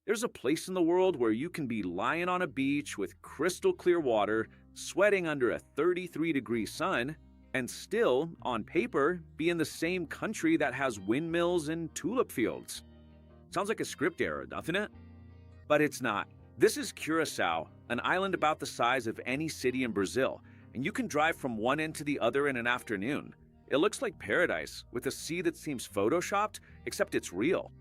There's a place in the world where you can be lying on a beach with crystal clear water, sweating under a 33-degree sun, and still, on paper, be in the same country that has windmills and tulip fields. Sounds like a script error, doesn't it? But it's not. This is Curaçao, an island about the size of any city in Brazil, and you can drive from one end to the other in an afternoon. It looks like paradise, with a sea that seems photoshopped, except it's real.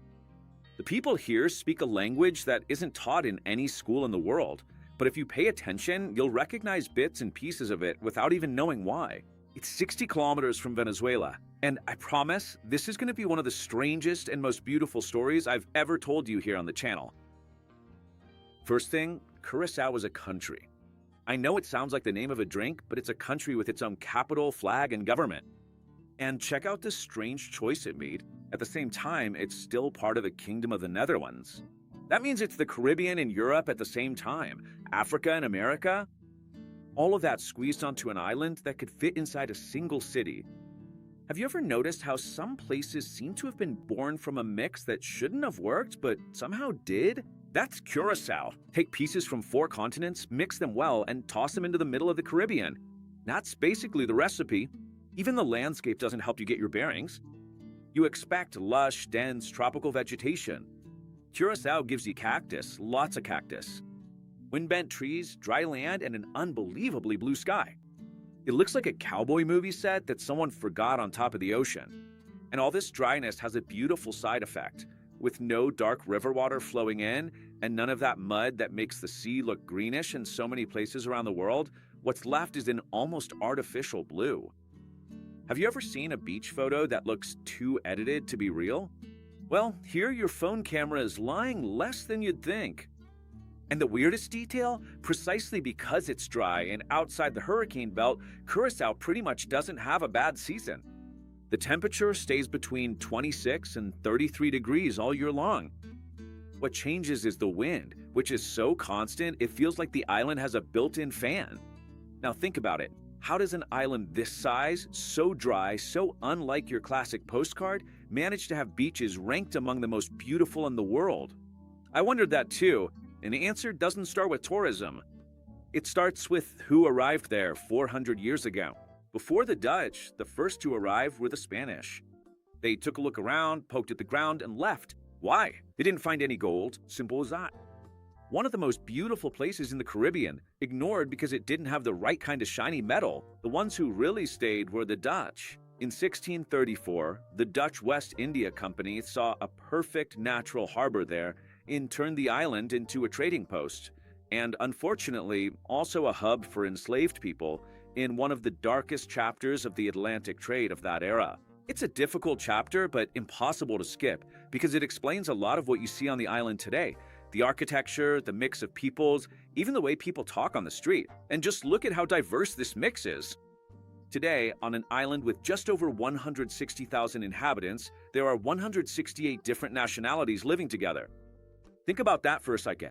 The people here speak a language that isn't taught in any school in the world, but if you pay attention, you'll recognize bits and pieces of it without even knowing why. It's 60 kilometers from Venezuela, and I promise this is going to be one of the strangest and most beautiful stories I've ever told you here on the channel. First thing, Curaçao is a country. I know it sounds like the name of a drink, but it's a country with its own capital, flag, and government. And check out this strange choice it made. At the same time, it's still part of the Kingdom of the Netherlands. That means it's the Caribbean and Europe at the same time, Africa and America. All of that squeezed onto an island that could fit inside a single city. Have you ever noticed how some places seem to have been born from a mix that shouldn't have worked, but somehow did? That's Curaçao. Take pieces from 4 continents, mix them well, and toss them into the middle of the Caribbean. That's basically the recipe. Even the landscape doesn't help you get your bearings. You expect lush, dense, tropical vegetation. Curaçao gives you cactus, lots of cactus. Wind-bent trees, dry land, and an unbelievably blue sky. It looks like a cowboy movie set that someone forgot on top of the ocean. And all this dryness has a beautiful side effect. With no dark river water flowing in, and none of that mud that makes the sea look greenish in so many places around the world, what's left is an almost artificial blue. Have you ever seen a beach photo that looks too edited to be real? Well, here your phone camera is lying less than you'd think. And the weirdest detail, precisely because it's dry and outside the hurricane belt, Curaçao pretty much doesn't have a bad season. The temperature stays between 26 and 33 degrees all year long. What changes is the wind, which is so constant it feels like the island has a built-in fan. Now think about it. How does an island this size, so dry, so unlike your classic postcard, manage to have beaches ranked among the most beautiful in the world? I wondered that too, and the answer doesn't start with tourism. It starts with who arrived there 400 years ago. Before the Dutch, the first to arrive were the Spanish. They took a look around, poked at the ground, and left. Why? They didn't find any gold, simple as that. One of the most beautiful places in the Caribbean, ignored because it didn't have the right kind of shiny metal. The ones who really stayed were the Dutch. In 1634, the Dutch West India Company saw a perfect natural harbor there and turned the island into a trading post, and unfortunately, also a hub for enslaved people in one of the darkest chapters of the Atlantic trade of that era. It's a difficult chapter, but impossible to skip because it explains a lot of what you see on the island today. The architecture, the mix of peoples, even the way people talk on the street. And just look at how diverse this mix is. Today, on an island with just over 160,000 inhabitants, there are 168 different nationalities living together. Think about that for a second.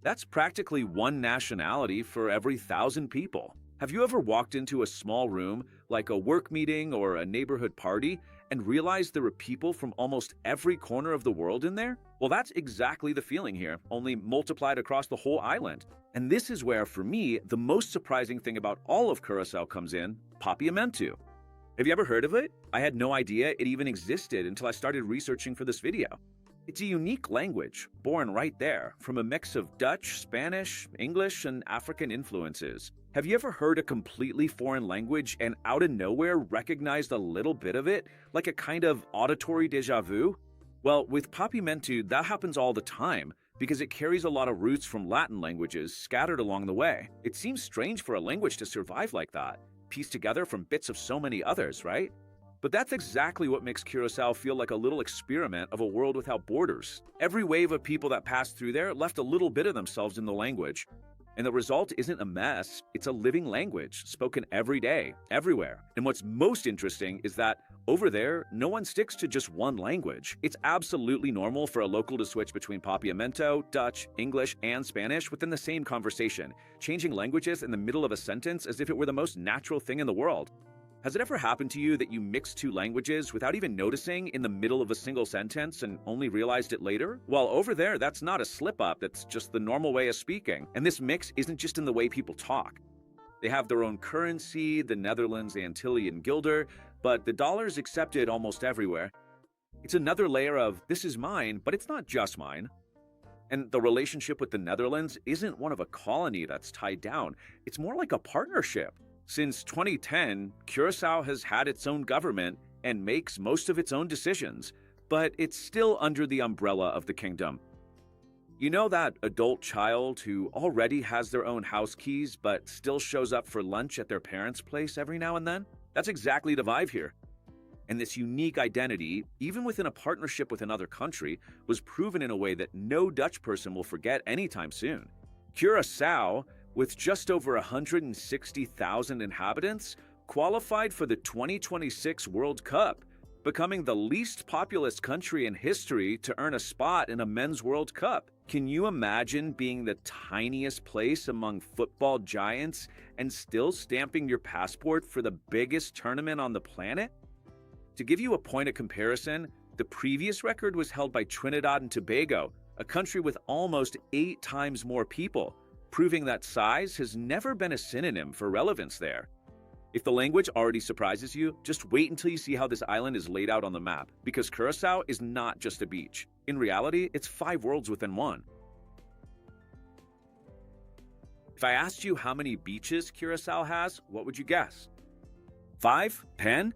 That's practically one nationality for every 1,000 people. Have you ever walked into a small room, like a work meeting or a neighborhood party, and realized there were people from almost every corner of the world in there? Well, that's exactly the feeling here, only multiplied across the whole island. And this is where, for me, the most surprising thing about all of Curaçao comes in: Papiamento. Have you ever heard of it? I had no idea it even existed until I started researching for this video. It's a unique language, born right there, from a mix of Dutch, Spanish, English, and African influences. Have you ever heard a completely foreign language and out of nowhere recognized a little bit of it, like a kind of auditory déjà vu? Well, with Papiamento, that happens all the time, because it carries a lot of roots from Latin languages scattered along the way. It seems strange for a language to survive like that, pieced together from bits of so many others, right? But that's exactly what makes Curaçao feel like a little experiment of a world without borders. Every wave of people that passed through there left a little bit of themselves in the language. And the result isn't a mess, it's a living language, spoken every day, everywhere. And what's most interesting is that over there, no one sticks to just one language. It's absolutely normal for a local to switch between Papiamento, Dutch, English, and Spanish within the same conversation, changing languages in the middle of a sentence as if it were the most natural thing in the world. Has it ever happened to you that you mixed two languages without even noticing in the middle of a single sentence and only realized it later? Well, over there, that's not a slip-up, that's just the normal way of speaking. And this mix isn't just in the way people talk. They have their own currency, the Netherlands Antillean guilder, but the dollar is accepted almost everywhere. It's another layer of, this is mine, but it's not just mine. And the relationship with the Netherlands isn't one of a colony that's tied down. It's more like a partnership. Since 2010, Curaçao has had its own government and makes most of its own decisions, but it's still under the umbrella of the kingdom. You know that adult child who already has their own house keys but still shows up for lunch at their parents' place every now and then? That's exactly the vibe here. And this unique identity, even within a partnership with another country, was proven in a way that no Dutch person will forget anytime soon. Curaçao, with just over 160,000 inhabitants, qualified for the 2026 World Cup, becoming the least populous country in history to earn a spot in a men's World Cup. Can you imagine being the tiniest place among football giants and still stamping your passport for the biggest tournament on the planet? To give you a point of comparison, the previous record was held by Trinidad and Tobago, a country with almost 8 times more people, proving that size has never been a synonym for relevance there. If the language already surprises you, just wait until you see how this island is laid out on the map, because Curaçao is not just a beach. In reality, it's 5 worlds within one. If I asked you how many beaches Curaçao has, what would you guess? 5? 10?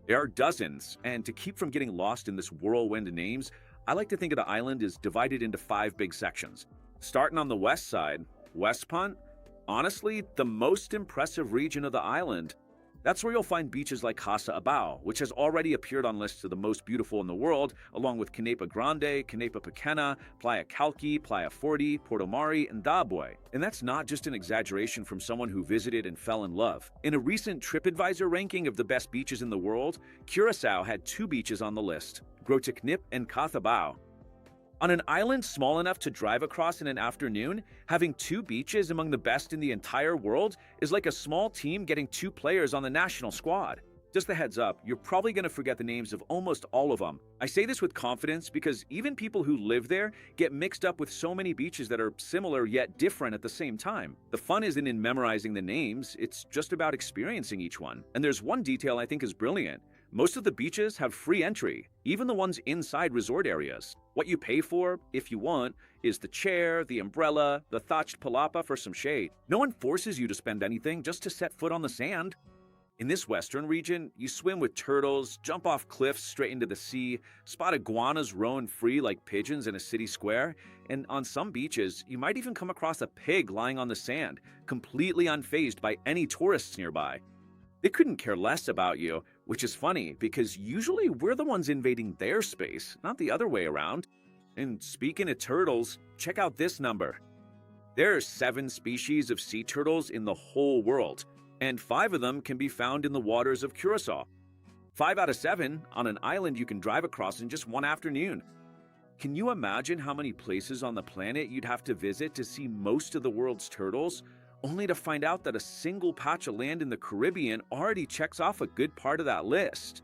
There are dozens, and to keep from getting lost in this whirlwind of names, I like to think of the island as divided into 5 big sections. Starting on the west side, West Punt, honestly, the most impressive region of the island. That's where you'll find beaches like Casa Abao, which has already appeared on lists of the most beautiful in the world, along with Canepa Grande, Canepa Pequena, Playa Calqui, Playa Forte, Porto Mari, and Daboy. And that's not just an exaggeration from someone who visited and fell in love. In a recent TripAdvisor ranking of the best beaches in the world, Curaçao had 2 beaches on the list, Groteknip and Cathabao. On an island small enough to drive across in an afternoon, having 2 beaches among the best in the entire world is like a small team getting 2 players on the national squad. Just a heads up, you're probably going to forget the names of almost all of them. I say this with confidence because even people who live there get mixed up with so many beaches that are similar yet different at the same time. The fun isn't in memorizing the names, it's just about experiencing each one. And there's one detail I think is brilliant. Most of the beaches have free entry, even the ones inside resort areas. What you pay for, if you want, is the chair, the umbrella, the thatched palapa for some shade. No one forces you to spend anything just to set foot on the sand. In this western region, you swim with turtles, jump off cliffs straight into the sea, spot iguanas roam free like pigeons in a city square, and on some beaches, you might even come across a pig lying on the sand, completely unfazed by any tourists nearby. They couldn't care less about you, which is funny because usually we're the ones invading their space, not the other way around. And speaking of turtles, check out this number. There are 7 species of sea turtles in the whole world, and 5 of them can be found in the waters of Curaçao. 5 out of 7 on an island you can drive across in just one afternoon. Can you imagine how many places on the planet you'd have to visit to see most of the world's turtles? Only to find out that a single patch of land in the Caribbean already checks off a good part of that list.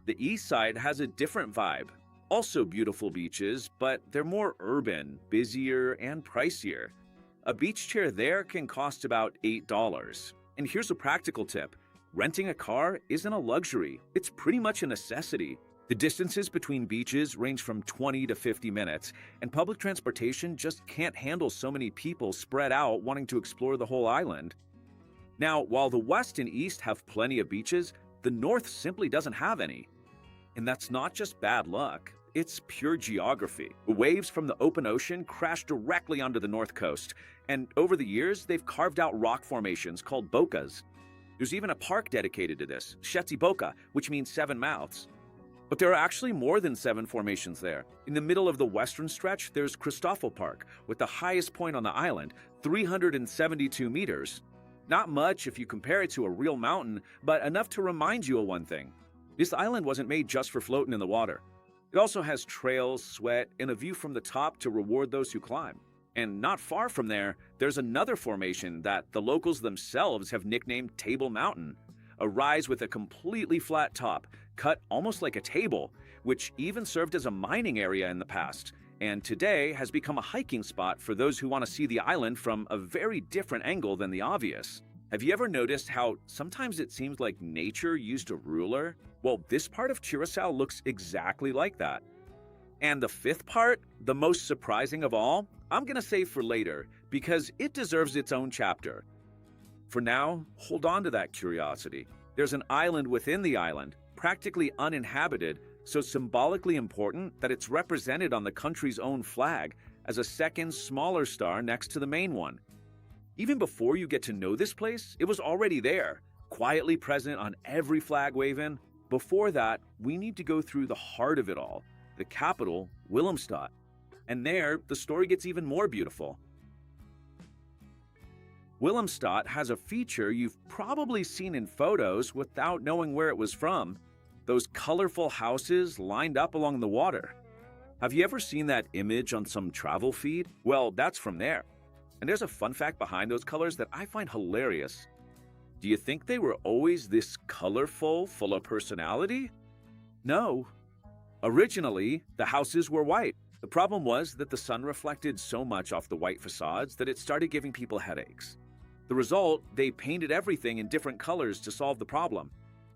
The east side has a different vibe. Also beautiful beaches, but they're more urban, busier, and pricier. A beach chair there can cost about $8. And here's a practical tip. Renting a car isn't a luxury, it's pretty much a necessity. The distances between beaches range from 20 to 50 minutes, and public transportation just can't handle so many people spread out wanting to explore the whole island. Now, while the west and east have plenty of beaches, the north simply doesn't have any. And that's not just bad luck, it's pure geography. Waves from the open ocean crash directly onto the north coast, and over the years, they've carved out rock formations called bocas. There's even a park dedicated to this, Shetty Boca, which means 7 mouths. But there are actually more than 7 formations there. In the middle of the western stretch, there's Cristofel Park, with the highest point on the island, 372 meters. Not much if you compare it to a real mountain, but enough to remind you of one thing. This island wasn't made just for floating in the water. It also has trails, sweat, and a view from the top to reward those who climb. And not far from there, there's another formation that the locals themselves have nicknamed Table Mountain. a rise with a completely flat top, cut almost like a table, which even served as a mining area in the past, and today has become a hiking spot for those who want to see the island from a very different angle than the obvious. Have you ever noticed how sometimes it seems like nature used a ruler? Well, this part of Curaçao looks exactly like that. And the fifth part, the most surprising of all, I'm gonna save for later because it deserves its own chapter. For now, hold on to that curiosity. There's an island within the island, practically uninhabited, so symbolically important that it's represented on the country's own flag as a second, smaller star next to the main one. Even before you get to know this place, it was already there, quietly present on every flag waving. Before that, we need to go through the heart of it all, the capital, Willemstad. And there, the story gets even more beautiful. Willemstad has a feature you've probably seen in photos without knowing where it was from. Those colorful houses lined up along the water. Have you ever seen that image on some travel feed? Well, that's from there. And there's a fun fact behind those colors that I find hilarious. Do you think they were always this colorful, full of personality? No. Originally, the houses were white. The problem was that the sun reflected so much off the white facades that it started giving people headaches. The result, they painted everything in different colors to solve the problem.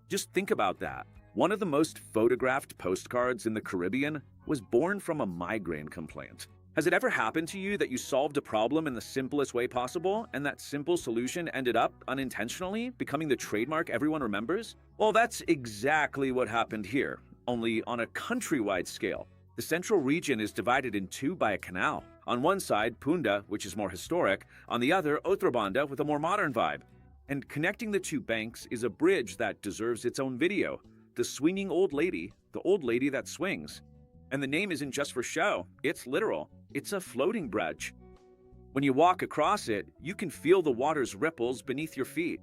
Just think about that. One of the most photographed postcards in the Caribbean was born from a migraine complaint. Has it ever happened to you that you solved a problem in the simplest way possible, and that simple solution ended up, unintentionally, becoming the trademark everyone remembers? Well, that's exactly what happened here, only on a countrywide scale. The central region is divided in two by a canal. On one side, Punda, which is more historic, on the other, Outra Banda, with a more modern vibe. And connecting the two banks is a bridge that deserves its own video. The swinging old lady, the old lady that swings. And the name isn't just for show, it's literal. It's a floating bridge. When you walk across it, you can feel the water's ripples beneath your feet.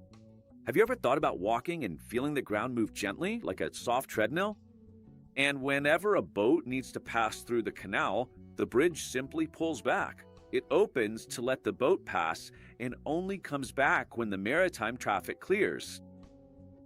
Have you ever thought about walking and feeling the ground move gently, like a soft treadmill? And whenever a boat needs to pass through the canal, the bridge simply pulls back. It opens to let the boat pass and only comes back when the maritime traffic clears.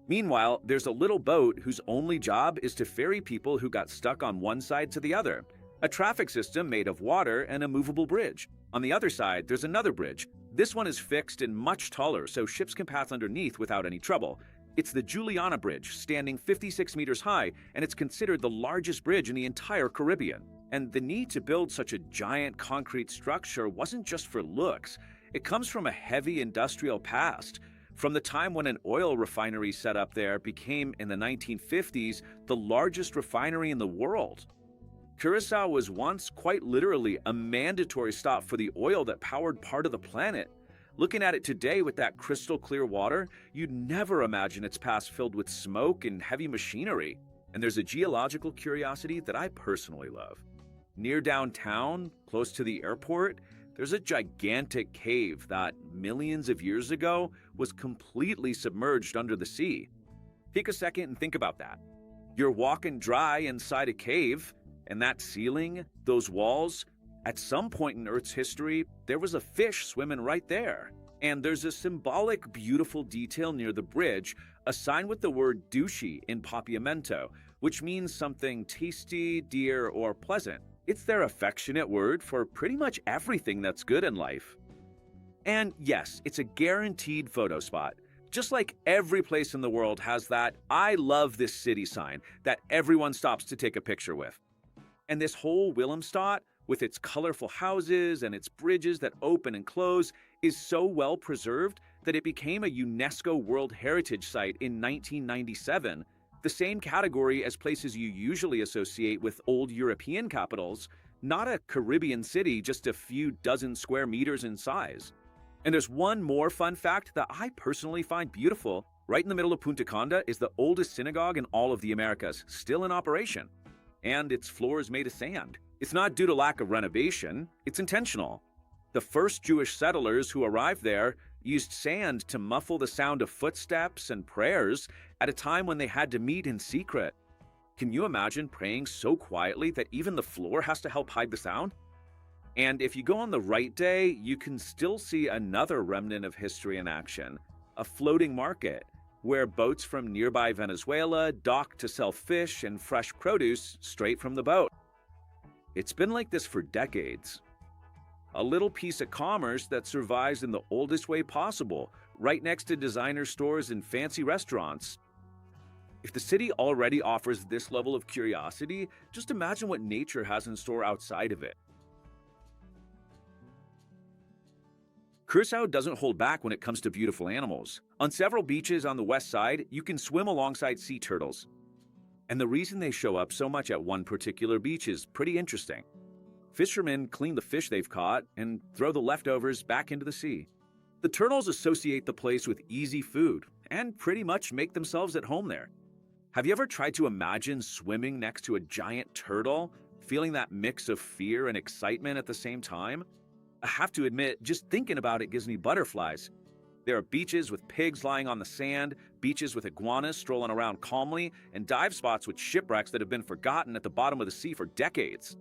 Meanwhile, there's a little boat whose only job is to ferry people who got stuck on one side to the other. A traffic system made of water and a movable bridge. On the other side, there's another bridge. This one is fixed and much taller, so ships can pass underneath without any trouble. It's the Juliana Bridge, standing 56 meters high, and it's considered the largest bridge in the entire Caribbean. And the need to build such a giant concrete structure wasn't just for looks. It comes from a heavy industrial past. From the time when an oil refinery set up there became, in the 1950s, the largest refinery in the world. Curaçao was once quite literally a mandatory stop for the oil that powered part of the planet. Looking at it today with that crystal clear water, you'd never imagine its past filled with smoke and heavy machinery. And there's a geological curiosity that I personally love. Near downtown, close to the airport, there's a gigantic cave that, millions of years ago, was completely submerged under the sea. Take a second and think about that. You're walking dry inside a cave, and that ceiling, those walls, at some point in Earth's history, there was a fish swimming right there. And there's a symbolic, beautiful detail near the bridge, a sign with the word douche in Papiamento, which means something tasty, dear, or pleasant. It's their affectionate word for pretty much everything that's good in life. And yes, it's a guaranteed photo spot. Just like every place in the world has that "I love this city" sign that everyone stops to take a picture with. And this whole Willemstad, with its colorful houses and its bridges that open and close, is so well preserved that it became a UNESCO World Heritage Site in 1997, the same category as places you usually associate with old European capitals, not a Caribbean city just a few dozen square meters in size. And there's one more fun fact that I personally find beautiful. Right in the middle of Punta Cana is the oldest synagogue in all of the Americas, still in operation. And its floor is made of sand. It's not due to lack of renovation, it's intentional. The first Jewish settlers who arrived there used sand to muffle the sound of footsteps and prayers at a time when they had to meet in secret. Can you imagine praying so quietly that even the floor has to help hide the sound? And if you go on the right day, you can still see another remnant of history in action, a floating market. where boats from nearby Venezuela dock to sell fish and fresh produce straight from the boat. It's been like this for decades. A little piece of commerce that survives in the oldest way possible, right next to designer stores and fancy restaurants. If the city already offers this level of curiosity, just imagine what nature has in store outside of it. Curaçao doesn't hold back when it comes to beautiful animals. On several beaches on the west side, you can swim alongside sea turtles. And the reason they show up so much at one particular beach is pretty interesting. Fishermen clean the fish they've caught and throw the leftovers back into the sea. The turtles associate the place with easy food and pretty much make themselves at home there. Have you ever tried to imagine swimming next to a giant turtle, feeling that mix of fear and excitement at the same time? I have to admit, just thinking about it gives me butterflies. There are beaches with pigs lying on the sand, beaches with iguanas strolling around calmly, and dive spots with shipwrecks that have been forgotten at the bottom of the sea for decades.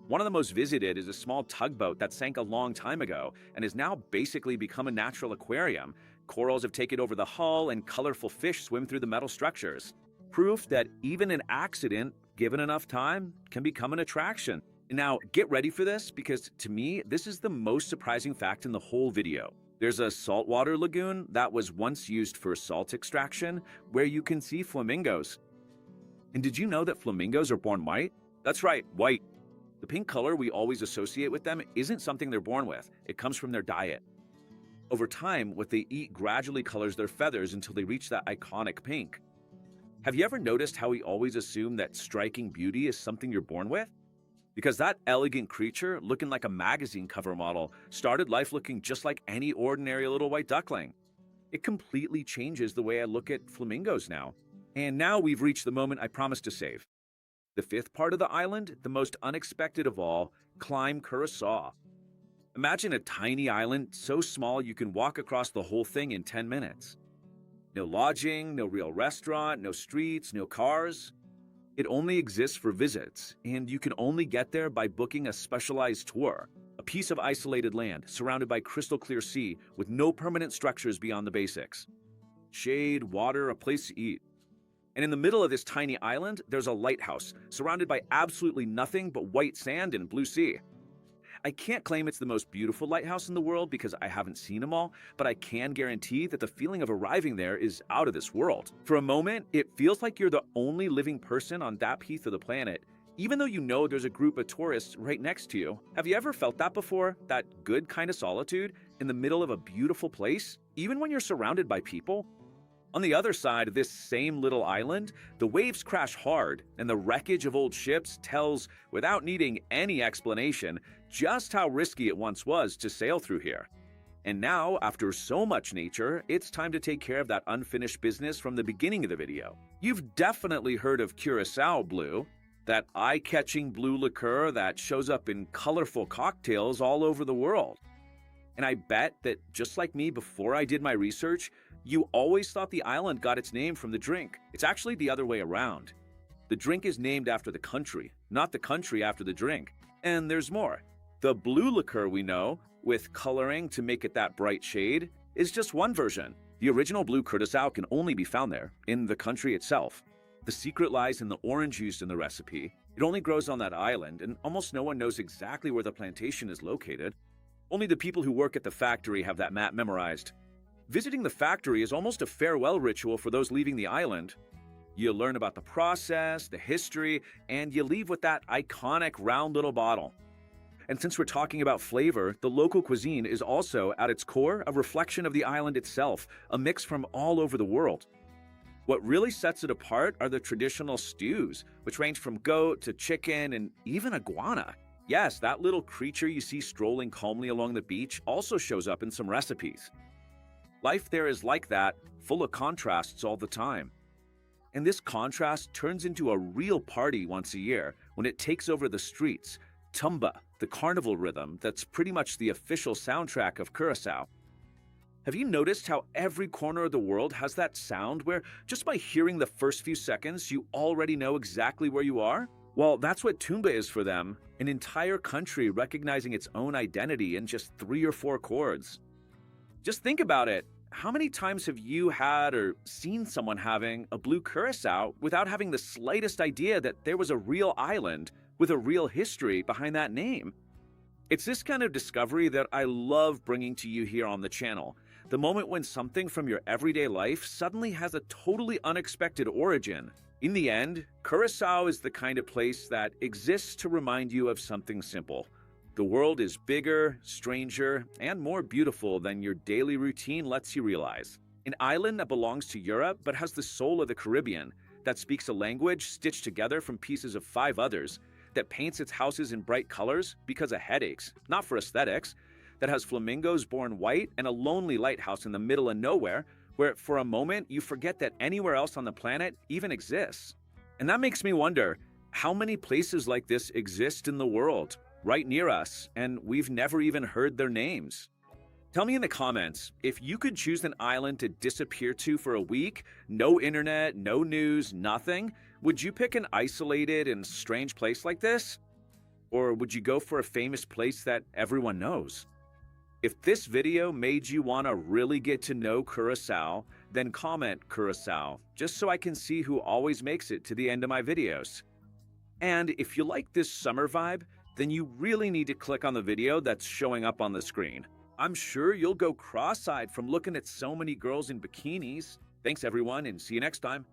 One of the most visited is a small tugboat that sank a long time ago and has now basically become a natural aquarium. Corals have taken over the hull and colorful fish swim through the metal structures. Proof that even an accident, given enough time, can become an attraction. Now, get ready for this because to me, this is the most surprising fact in the whole video. There's a saltwater lagoon that was once used for salt extraction where you can see flamingos. And did you know that flamingos are born white? That's right, white. The pink color we always associate with them isn't something they're born with. It comes from their diet. Over time, what they eat gradually colors their feathers until they reach that iconic pink. Have you ever noticed how we always assume that striking beauty is something you're born with? Because that elegant creature, looking like a magazine cover model, started life looking just like any ordinary little white duckling. It completely changes the way I look at flamingos now. And now we've reached the moment I promised to save. The fifth part of the island, the most unexpected of all, climb Curaçao. Imagine a tiny island so small you can walk across the whole thing in 10 minutes. No lodging, no real restaurant, no streets, no cars. It only exists for visits, and you can only get there by booking a specialized tour, a piece of isolated land surrounded by crystal clear sea with no permanent structures beyond the basics. Shade, water, a place to eat. And in the middle of this tiny island, there's a lighthouse surrounded by absolutely nothing but white sand and blue sea. I can't claim it's the most beautiful lighthouse in the world because I haven't seen them all, but I can guarantee that the feeling of arriving there is out of this world. For a moment, it feels like you're the only living person on that piece of the planet, even though you know there's a group of tourists right next to you. Have you ever felt that before? That good kind of solitude in the middle of a beautiful place, even when you're surrounded by people? On the other side of this same little island, the waves crash hard, and the wreckage of old ships tells, without needing any explanation, just how risky it once was to sail through here. And now, after so much nature, it's time to take care of that unfinished business from the beginning of the video. You've definitely heard of Curaçao Blue, that eye-catching blue liqueur that shows up in colorful cocktails all over the world. And I bet that just like me before I did my research, you always thought the island got its name from the drink. It's actually the other way around. The drink is named after the country, not the country after the drink. And there's more. The blue liqueur we know, with coloring to make it that bright shade, is just one version. The original blue Curaçao can only be found there, in the country itself. The secret lies in the orange used in the recipe. It only grows on that island, and almost no one knows exactly where the plantation is located. Only the people who work at the factory have that map memorized. Visiting the factory is almost a farewell ritual for those leaving the island. You learn about the process, the history, and you leave with that iconic round little bottle. And since we're talking about flavor, the local cuisine is also, at its core, a reflection of the island itself, a mix from all over the world. What really sets it apart are the traditional stews, which range from goat to chicken and even iguana. Yes, that little creature you see strolling calmly along the beach also shows up in some recipes. Life there is like that, full of contrasts all the time. And this contrast turns into a real party once a year when it takes over the streets. Tumba, the carnival rhythm that's pretty much the official soundtrack of Curaçao. Have you noticed how every corner of the world has that sound where just by hearing the first few seconds you already know exactly where you are? Well, that's what tumba is for them, an entire country recognizing its own identity in just 3 or 4 chords. Just think about it. how many times have you had or seen someone having a blue curacao without having the slightest idea that there was a real island with a real history behind that name? It's this kind of discovery that I love bringing to you here on the channel. The moment when something from your everyday life suddenly has a totally unexpected origin. In the end, Curaçao is the kind of place that exists to remind you of something simple. The world is bigger, stranger, and more beautiful than your daily routine lets you realize. An island that belongs to Europe but has the soul of the Caribbean, that speaks a language stitched together from pieces of 5 others, that paints its houses in bright colors because of headaches, not for aesthetics, that has flamingos born white and a lonely lighthouse in the middle of nowhere where for a moment you forget that anywhere else on the planet even exists. And that makes me wonder, how many places like this exist in the world, right near us, and we've never even heard their names? Tell me in the comments, if you could choose an island to disappear to for a week, no internet, no news, nothing, would you pick an isolated and strange place like this? Or would you go for a famous place that everyone knows? If this video made you want to really get to know Curaçao, then comment Curaçao, just so I can see who always makes it to the end of my videos. And if you like this summer vibe, then you really need to click on the video that's showing up on the screen. I'm sure you'll go cross-eyed from looking at so many girls in bikinis. Thanks everyone, and see you next time.